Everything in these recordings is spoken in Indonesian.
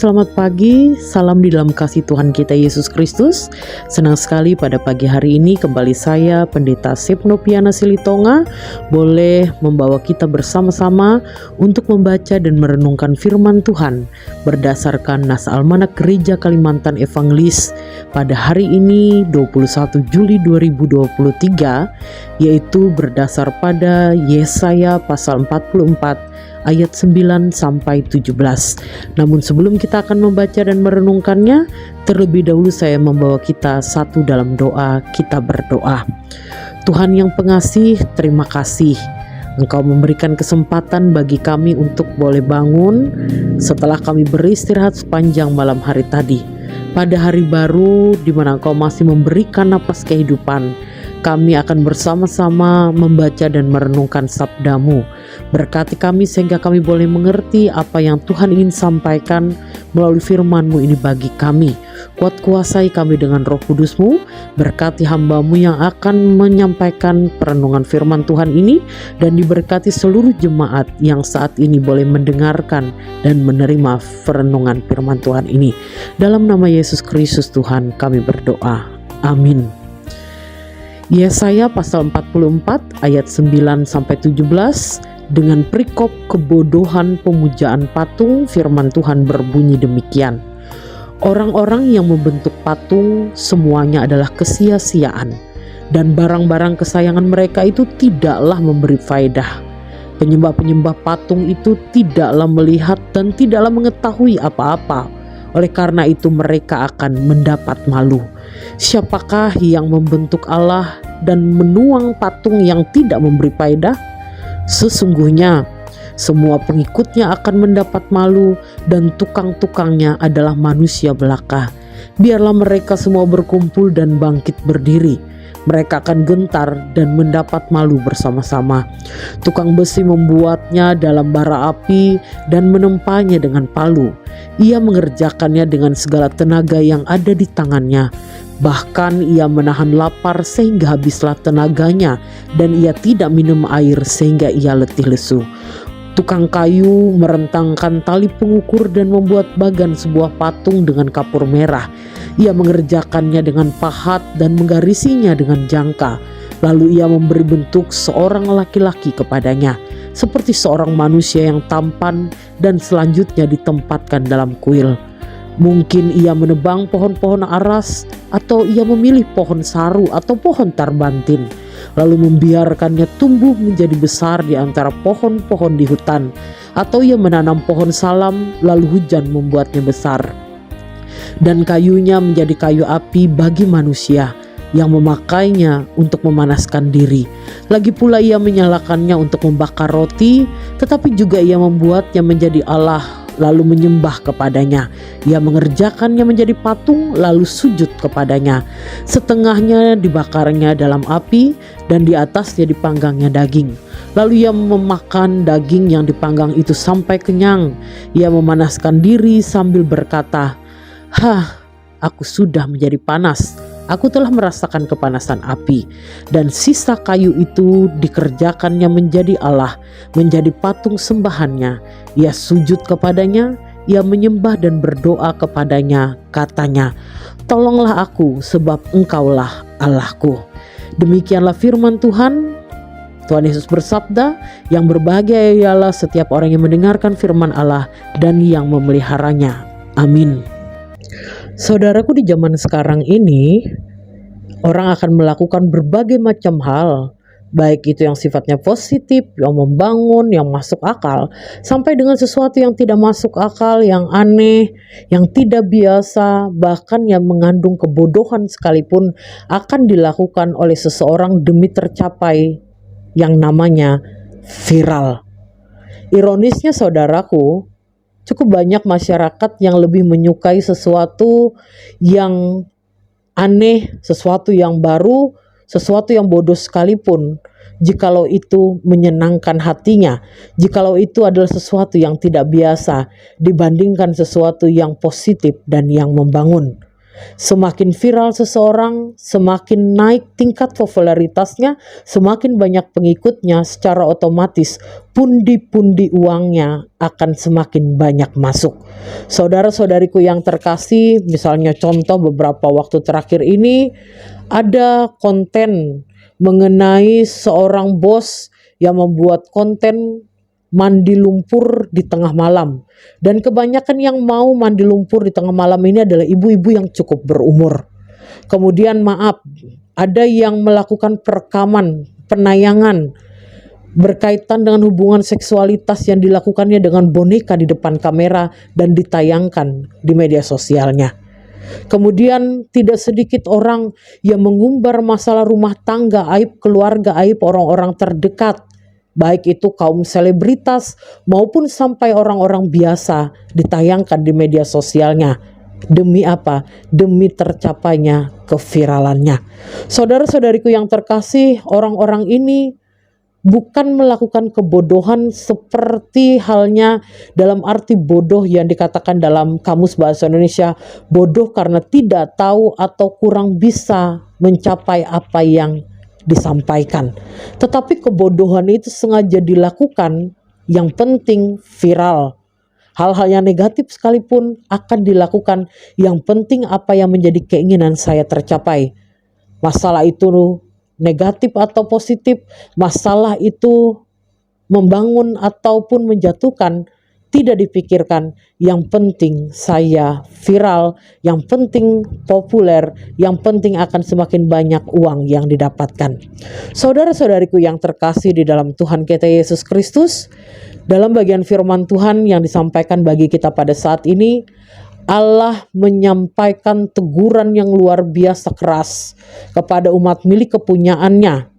selamat pagi, salam di dalam kasih Tuhan kita Yesus Kristus. Senang sekali pada pagi hari ini kembali saya, Pendeta Sepnopiana Silitonga, boleh membawa kita bersama-sama untuk membaca dan merenungkan firman Tuhan berdasarkan Nas Almanak Gereja Kalimantan Evangelis pada hari ini 21 Juli 2023, yaitu berdasar pada Yesaya pasal 44 ayat 9 sampai 17. Namun sebelum kita akan membaca dan merenungkannya, terlebih dahulu saya membawa kita satu dalam doa. Kita berdoa. Tuhan yang pengasih, terima kasih Engkau memberikan kesempatan bagi kami untuk boleh bangun setelah kami beristirahat sepanjang malam hari tadi. Pada hari baru di mana Engkau masih memberikan napas kehidupan, kami akan bersama-sama membaca dan merenungkan sabda-Mu. Berkati kami sehingga kami boleh mengerti apa yang Tuhan ingin sampaikan melalui firman-Mu ini bagi kami. Kuat-kuasai kami dengan Roh Kudus-Mu. Berkati hamba-Mu yang akan menyampaikan perenungan firman Tuhan ini, dan diberkati seluruh jemaat yang saat ini boleh mendengarkan dan menerima perenungan firman Tuhan ini. Dalam nama Yesus Kristus Tuhan kami berdoa. Amin. Yesaya pasal 44 ayat 9 sampai 17, dengan perikop kebodohan pemujaan patung, firman Tuhan berbunyi demikian. Orang-orang yang membentuk patung semuanya adalah kesia-siaan, dan barang-barang kesayangan mereka itu tidaklah memberi faedah. Penyembah-penyembah patung itu tidaklah melihat dan tidaklah mengetahui apa-apa. Oleh karena itu mereka akan mendapat malu. Siapakah yang membentuk Allah dan menuang patung yang tidak memberi faedah? Sesungguhnya semua pengikutnya akan mendapat malu, dan tukang-tukangnya adalah manusia belaka. Biarlah mereka semua berkumpul dan bangkit berdiri. Mereka akan gentar dan mendapat malu bersama-sama. Tukang besi membuatnya dalam bara api dan menempanya dengan palu. Ia mengerjakannya dengan segala tenaga yang ada di tangannya. Bahkan ia menahan lapar sehingga habislah tenaganya, dan ia tidak minum air sehingga ia letih lesu. Tukang kayu merentangkan tali pengukur dan membuat bagan sebuah patung dengan kapur merah. Ia mengerjakannya dengan pahat dan menggarisinya dengan jangka. Lalu ia memberi bentuk seorang laki-laki kepadanya, seperti seorang manusia yang tampan, dan selanjutnya ditempatkan dalam kuil. Mungkin ia menebang pohon-pohon aras, atau ia memilih pohon saru atau pohon tarbantin, lalu membiarkannya tumbuh menjadi besar di antara pohon-pohon di hutan, atau ia menanam pohon salam lalu hujan membuatnya besar, dan kayunya menjadi kayu api bagi manusia yang memakainya untuk memanaskan diri. Lagi pula ia menyalakannya untuk membakar roti, tetapi juga ia membuatnya menjadi Allah lalu menyembah kepadanya. Ia mengerjakannya menjadi patung lalu sujud kepadanya. Setengahnya dibakarnya dalam api, dan di atasnya dipanggangnya daging. Lalu ia memakan daging yang dipanggang itu sampai kenyang. Ia memanaskan diri sambil berkata, "Hah, aku sudah menjadi panas. Aku telah merasakan kepanasan api." Dan sisa kayu itu dikerjakannya menjadi Allah, menjadi patung sembahannya. Ia sujud kepadanya, ia menyembah dan berdoa kepadanya, katanya, "Tolonglah aku sebab Engkaulah Allahku." Demikianlah firman Tuhan. Tuhan Yesus bersabda, "Yang berbahagia ialah setiap orang yang mendengarkan firman Allah dan yang memeliharanya." Amin. Saudaraku, di zaman sekarang ini orang akan melakukan berbagai macam hal, baik itu yang sifatnya positif, yang membangun, yang masuk akal, sampai dengan sesuatu yang tidak masuk akal, yang aneh, yang tidak biasa, bahkan yang mengandung kebodohan sekalipun akan dilakukan oleh seseorang demi tercapai yang namanya viral. Ironisnya saudaraku, cukup banyak masyarakat yang lebih menyukai sesuatu yang aneh, sesuatu yang baru, sesuatu yang bodoh sekalipun, jikalau itu menyenangkan hatinya, jikalau itu adalah sesuatu yang tidak biasa, dibandingkan sesuatu yang positif dan yang membangun. Semakin viral seseorang, semakin naik tingkat popularitasnya, semakin banyak pengikutnya, secara otomatis pundi-pundi uangnya akan semakin banyak masuk. Saudara-saudariku yang terkasih, misalnya contoh beberapa waktu terakhir ini ada konten mengenai seorang bos yang membuat konten mandi lumpur di tengah malam. Dan kebanyakan yang mau mandi lumpur di tengah malam ini adalah ibu-ibu yang cukup berumur. Kemudian ada yang melakukan perekaman, penayangan berkaitan dengan hubungan seksualitas yang dilakukannya dengan boneka di depan kamera dan ditayangkan di media sosialnya. Kemudian tidak sedikit orang yang mengumbar masalah rumah tangga, aib keluarga, aib orang-orang terdekat, baik itu kaum selebritas maupun sampai orang-orang biasa, ditayangkan di media sosialnya. Demi apa? Demi tercapainya keviralannya. Saudara-saudariku yang terkasih, orang-orang ini bukan melakukan kebodohan seperti halnya dalam arti bodoh yang dikatakan dalam Kamus Bahasa Indonesia, bodoh karena tidak tahu atau kurang bisa mencapai apa yang disampaikan. Tetapi kebodohan itu sengaja dilakukan, yang penting viral. Hal-hal yang negatif sekalipun akan dilakukan, yang penting apa yang menjadi keinginan saya tercapai. Masalah itu negatif atau positif, masalah itu membangun ataupun menjatuhkan, tidak dipikirkan. Yang penting saya viral, yang penting populer, yang penting akan semakin banyak uang yang didapatkan. Saudara-saudariku yang terkasih di dalam Tuhan kita Yesus Kristus, dalam bagian firman Tuhan yang disampaikan bagi kita pada saat ini, Allah menyampaikan teguran yang luar biasa keras kepada umat milik kepunyaannya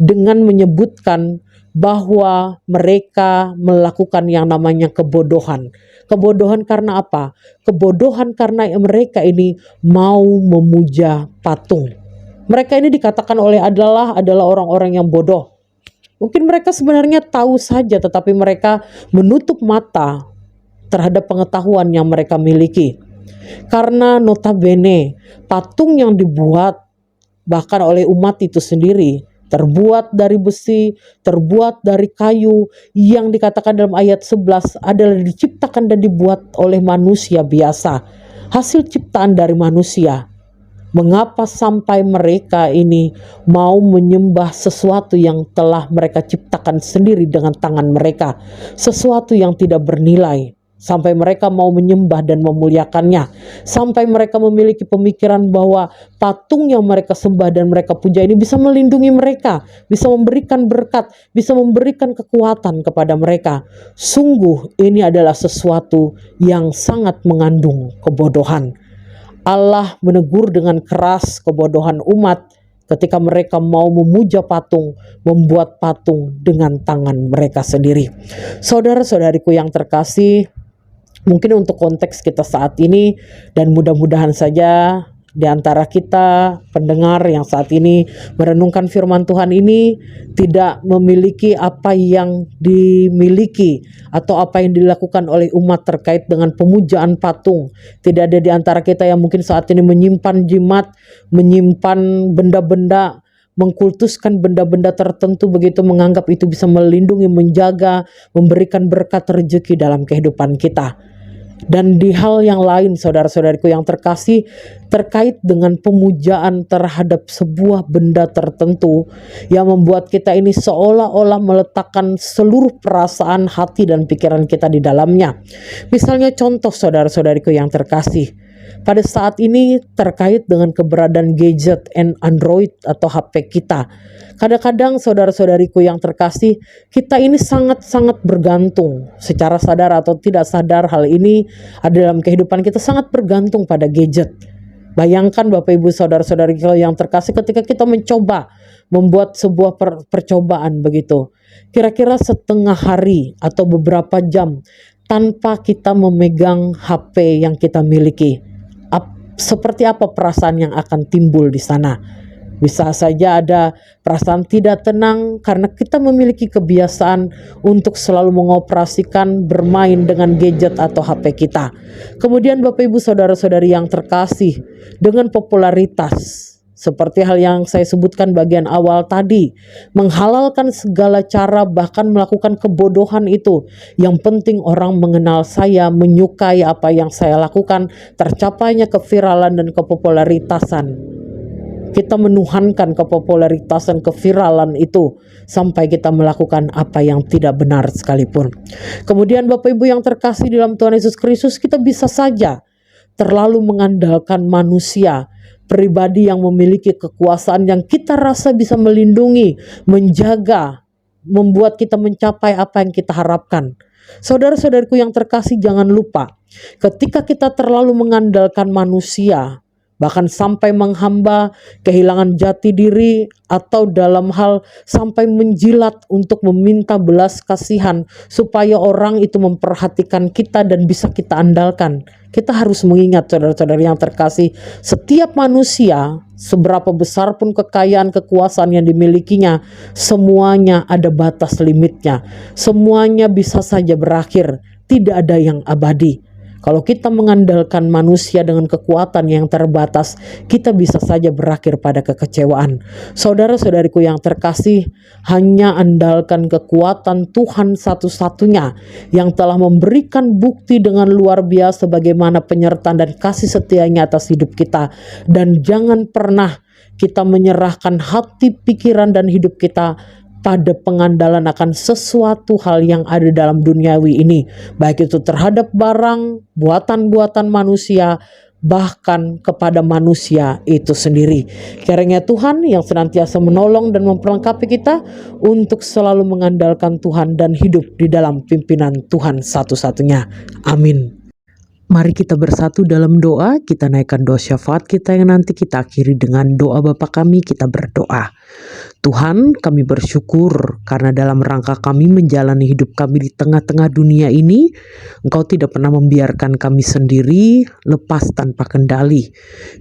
dengan menyebutkan bahwa mereka melakukan yang namanya kebodohan. Kebodohan karena apa? Kebodohan karena mereka ini mau memuja patung. Mereka ini dikatakan adalah orang-orang yang bodoh. Mungkin mereka sebenarnya tahu saja, tetapi mereka menutup mata terhadap pengetahuan yang mereka miliki. Karena notabene patung yang dibuat bahkan oleh umat itu sendiri terbuat dari besi, terbuat dari kayu, yang dikatakan dalam ayat 11 adalah diciptakan dan dibuat oleh manusia biasa, hasil ciptaan dari manusia. Mengapa sampai mereka ini mau menyembah sesuatu yang telah mereka ciptakan sendiri dengan tangan mereka, sesuatu yang tidak bernilai, sampai mereka mau menyembah dan memuliakannya, sampai mereka memiliki pemikiran bahwa patung yang mereka sembah dan mereka puja ini bisa melindungi mereka, bisa memberikan berkat, bisa memberikan kekuatan kepada mereka. Sungguh ini adalah sesuatu yang sangat mengandung kebodohan. Allah menegur dengan keras kebodohan umat ketika mereka mau memuja patung, membuat patung dengan tangan mereka sendiri. Saudara-saudariku yang terkasih, mungkin untuk konteks kita saat ini, dan mudah-mudahan saja di antara kita pendengar yang saat ini merenungkan firman Tuhan ini tidak memiliki apa yang dimiliki atau apa yang dilakukan oleh umat terkait dengan pemujaan patung. Tidak ada di antara kita yang mungkin saat ini menyimpan jimat, menyimpan benda-benda, mengkultuskan benda-benda tertentu, begitu menganggap itu bisa melindungi, menjaga, memberikan berkat rezeki dalam kehidupan kita. Dan di hal yang lain, saudara-saudariku yang terkasih, terkait dengan pemujaan terhadap sebuah benda tertentu yang membuat kita ini seolah-olah meletakkan seluruh perasaan, hati, dan pikiran kita di dalamnya. Misalnya contoh, saudara-saudariku yang terkasih, pada saat ini terkait dengan keberadaan gadget and Android atau HP kita. Kadang-kadang saudara-saudariku yang terkasih, kita ini sangat-sangat bergantung, secara sadar atau tidak sadar hal ini ada dalam kehidupan kita, sangat bergantung pada gadget. Bayangkan Bapak Ibu saudara-saudariku yang terkasih, ketika kita mencoba membuat sebuah percobaan begitu, kira-kira setengah hari atau beberapa jam tanpa kita memegang HP yang kita miliki, seperti apa perasaan yang akan timbul di sana? Bisa saja ada perasaan tidak tenang karena kita memiliki kebiasaan untuk selalu mengoperasikan bermain dengan gadget atau HP kita. Kemudian Bapak Ibu Saudara-saudari yang terkasih, dengan popularitas seperti hal yang saya sebutkan bagian awal tadi, menghalalkan segala cara bahkan melakukan kebodohan itu. Yang penting orang mengenal saya, menyukai apa yang saya lakukan, tercapainya keviralan dan kepopularitasan. Kita menuhankan kepopularitasan, keviralan itu sampai kita melakukan apa yang tidak benar sekalipun. Kemudian Bapak Ibu yang terkasih dalam Tuhan Yesus Kristus, kita bisa saja terlalu mengandalkan manusia, pribadi yang memiliki kekuasaan yang kita rasa bisa melindungi, menjaga, membuat kita mencapai apa yang kita harapkan. Saudara-saudariku yang terkasih, jangan lupa, ketika kita terlalu mengandalkan manusia, bahkan sampai menghamba, kehilangan jati diri, atau dalam hal sampai menjilat untuk meminta belas kasihan supaya orang itu memperhatikan kita dan bisa kita andalkan. Kita harus mengingat, saudara-saudara yang terkasih, setiap manusia, seberapa besar pun kekayaan, kekuasaan yang dimilikinya, semuanya ada batas limitnya. Semuanya bisa saja berakhir, tidak ada yang abadi. Kalau kita mengandalkan manusia dengan kekuatan yang terbatas, kita bisa saja berakhir pada kekecewaan. Saudara-saudariku yang terkasih, hanya andalkan kekuatan Tuhan satu-satunya yang telah memberikan bukti dengan luar biasa bagaimana penyertaan dan kasih setianya atas hidup kita. Dan jangan pernah kita menyerahkan hati, pikiran, dan hidup kita pada pengandalan akan sesuatu hal yang ada dalam duniawi ini, baik itu terhadap barang, buatan-buatan manusia, bahkan kepada manusia itu sendiri. Kiranya Tuhan yang senantiasa menolong dan memperlengkapi kita untuk selalu mengandalkan Tuhan dan hidup di dalam pimpinan Tuhan satu-satunya. Amin. Mari kita bersatu dalam doa, kita naikkan doa syafaat kita yang nanti kita akhiri dengan doa Bapa kami, kita berdoa. Tuhan, kami bersyukur karena dalam rangka kami menjalani hidup kami di tengah-tengah dunia ini, Engkau tidak pernah membiarkan kami sendiri lepas tanpa kendali.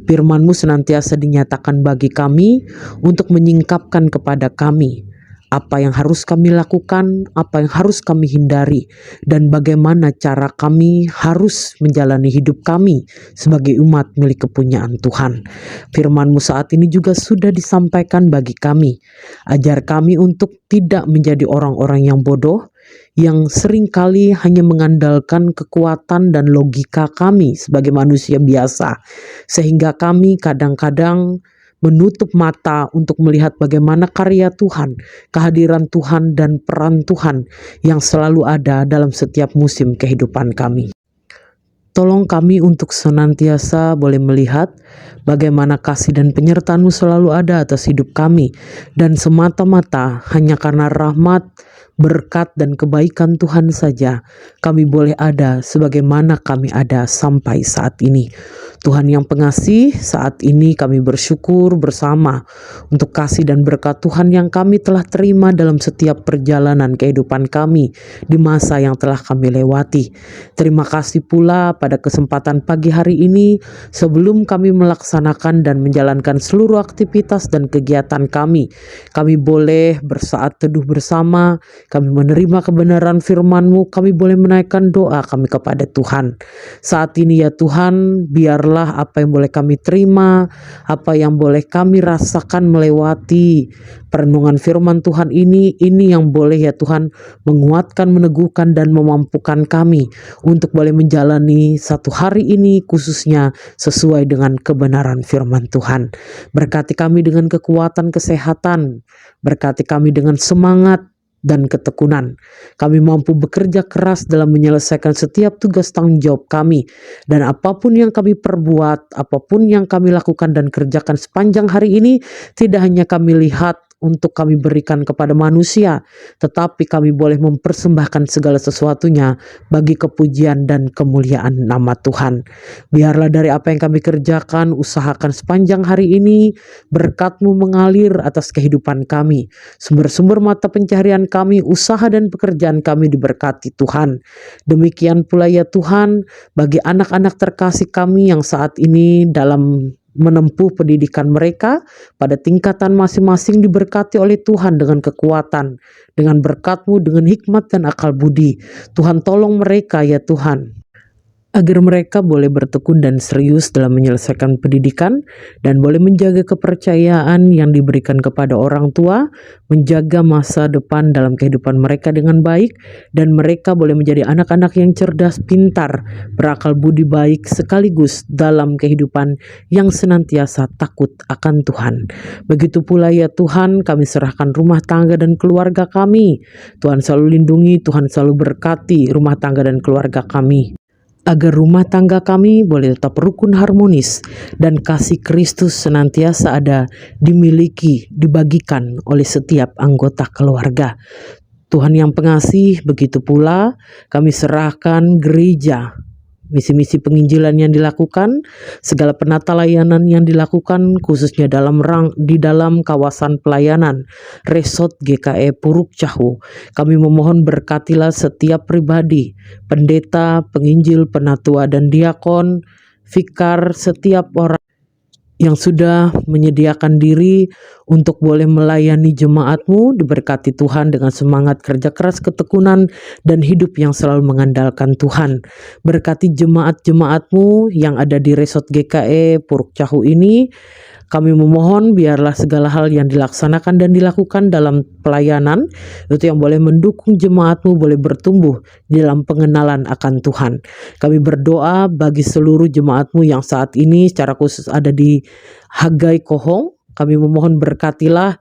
Firman-Mu senantiasa dinyatakan bagi kami untuk menyingkapkan kepada kami apa yang harus kami lakukan, apa yang harus kami hindari, dan bagaimana cara kami harus menjalani hidup kami sebagai umat milik kepunyaan Tuhan. Firman-Mu saat ini juga sudah disampaikan bagi kami. Ajar kami untuk tidak menjadi orang-orang yang bodoh, yang seringkali hanya mengandalkan kekuatan dan logika kami sebagai manusia biasa, sehingga kami kadang-kadang menutup mata untuk melihat bagaimana karya Tuhan, kehadiran Tuhan, dan peran Tuhan yang selalu ada dalam setiap musim kehidupan kami. Tolong kami untuk senantiasa boleh melihat bagaimana kasih dan penyertaan-Mu selalu ada atas hidup kami, dan semata-mata hanya karena rahmat, berkat, dan kebaikan Tuhan saja kami boleh ada sebagaimana kami ada sampai saat ini. Tuhan yang pengasih, saat ini kami bersyukur bersama untuk kasih dan berkat Tuhan yang kami telah terima dalam setiap perjalanan kehidupan kami di masa yang telah kami lewati. Terima kasih pula pada kesempatan pagi hari ini, sebelum kami melaksanakan dan menjalankan seluruh aktivitas dan kegiatan kami boleh bersaat teduh bersama, kami menerima kebenaran firman-Mu, kami boleh menaikkan doa kami kepada Tuhan. Saat ini ya Tuhan, biarlah apa yang boleh kami terima, apa yang boleh kami rasakan melewati perenungan firman Tuhan ini yang boleh ya Tuhan menguatkan, meneguhkan, dan memampukan kami untuk boleh menjalani satu hari ini khususnya sesuai dengan kebenaran firman Tuhan. Berkati kami dengan kekuatan kesehatan, berkati kami dengan semangat dan ketekunan. Kami mampu bekerja keras dalam menyelesaikan setiap tugas tanggung jawab kami, dan apapun yang kami perbuat, apapun yang kami lakukan dan kerjakan sepanjang hari ini, tidak hanya kami lihat untuk kami berikan kepada manusia, tetapi kami boleh mempersembahkan segala sesuatunya bagi kepujian dan kemuliaan nama Tuhan. Biarlah dari apa yang kami kerjakan, usahakan sepanjang hari ini, berkat-Mu mengalir atas kehidupan kami. Sumber-sumber mata pencaharian kami, usaha dan pekerjaan kami diberkati Tuhan. Demikian pula ya Tuhan, bagi anak-anak terkasih kami yang saat ini dalam menempuh pendidikan mereka pada tingkatan masing-masing diberkati oleh Tuhan dengan kekuatan, dengan berkat-Mu, dengan hikmat dan akal budi. Tuhan tolong mereka ya Tuhan, agar mereka boleh bertekun dan serius dalam menyelesaikan pendidikan dan boleh menjaga kepercayaan yang diberikan kepada orang tua, menjaga masa depan dalam kehidupan mereka dengan baik, dan mereka boleh menjadi anak-anak yang cerdas, pintar, berakal budi baik sekaligus dalam kehidupan yang senantiasa takut akan Tuhan. Begitu pula ya Tuhan, kami serahkan rumah tangga dan keluarga kami. Tuhan selalu lindungi, Tuhan selalu berkati rumah tangga dan keluarga kami, agar rumah tangga kami boleh tetap rukun, harmonis, dan kasih Kristus senantiasa ada, dimiliki, dibagikan oleh setiap anggota keluarga. Tuhan yang pengasih, begitu pula kami serahkan gereja, misi-misi penginjilan yang dilakukan, segala penata layanan yang dilakukan, khususnya di dalam kawasan pelayanan Resort GKE Puruk Cahu. Kami memohon berkatilah setiap pribadi, pendeta, penginjil, penatua dan diakon, vikar, setiap orang yang sudah menyediakan diri untuk boleh melayani jemaat-Mu. Diberkati Tuhan dengan semangat kerja keras, ketekunan, dan hidup yang selalu mengandalkan Tuhan. Berkati jemaat-jemaat-Mu yang ada di Resort GKE Puruk Cahu ini. Kami memohon biarlah segala hal yang dilaksanakan dan dilakukan dalam pelayanan itu yang boleh mendukung jemaat-Mu boleh bertumbuh dalam pengenalan akan Tuhan. Kami berdoa bagi seluruh jemaat-Mu yang saat ini secara khusus ada di Hagai Kohong. Kami memohon berkatilah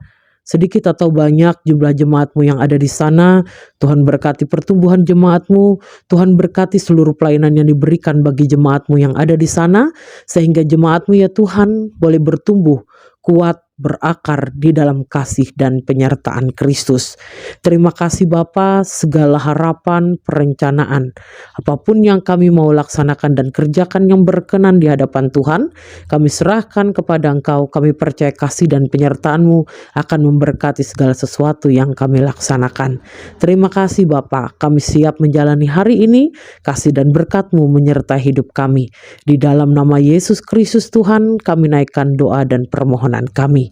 sedikit atau banyak jumlah jemaat-Mu yang ada di sana. Tuhan berkati pertumbuhan jemaat-Mu. Tuhan berkati seluruh pelayanan yang diberikan bagi jemaat-Mu yang ada di sana, sehingga jemaat-Mu ya Tuhan boleh bertumbuh kuat, berakar di dalam kasih dan penyertaan Kristus. Terima kasih Bapa, segala harapan, perencanaan, apapun yang kami mau laksanakan dan kerjakan yang berkenan di hadapan Tuhan, kami serahkan kepada Engkau. Kami percaya kasih dan penyertaan-Mu akan memberkati segala sesuatu yang kami laksanakan. Terima kasih Bapa, kami siap menjalani hari ini. Kasih dan berkat-Mu menyertai hidup kami. Di dalam nama Yesus Kristus Tuhan, kami naikkan doa dan permohonan kami.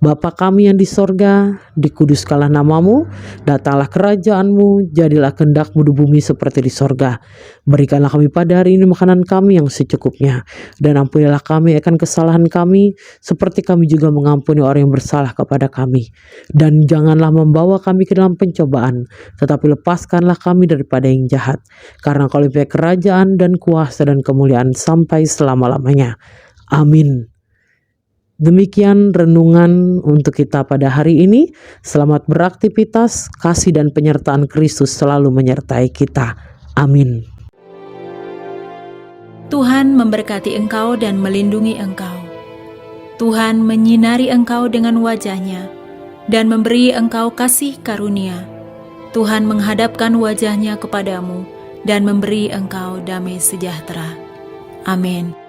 Bapa kami yang di sorga, dikuduskanlah namamu, datanglah kerajaan-Mu, jadilah kehendak-Mu di bumi seperti di sorga. Berikanlah kami pada hari ini makanan kami yang secukupnya, dan ampunilah kami akan kesalahan kami, seperti kami juga mengampuni orang yang bersalah kepada kami. Dan janganlah membawa kami ke dalam pencobaan, tetapi lepaskanlah kami daripada yang jahat, karena Kau mempunyai kerajaan dan kuasa dan kemuliaan sampai selama-lamanya. Amin. Demikian renungan untuk kita pada hari ini. Selamat beraktivitas, kasih dan penyertaan Kristus selalu menyertai kita. Amin. Tuhan memberkati engkau dan melindungi engkau. Tuhan menyinari engkau dengan wajah-Nya dan memberi engkau kasih karunia. Tuhan menghadapkan wajah-Nya kepadamu dan memberi engkau damai sejahtera. Amin.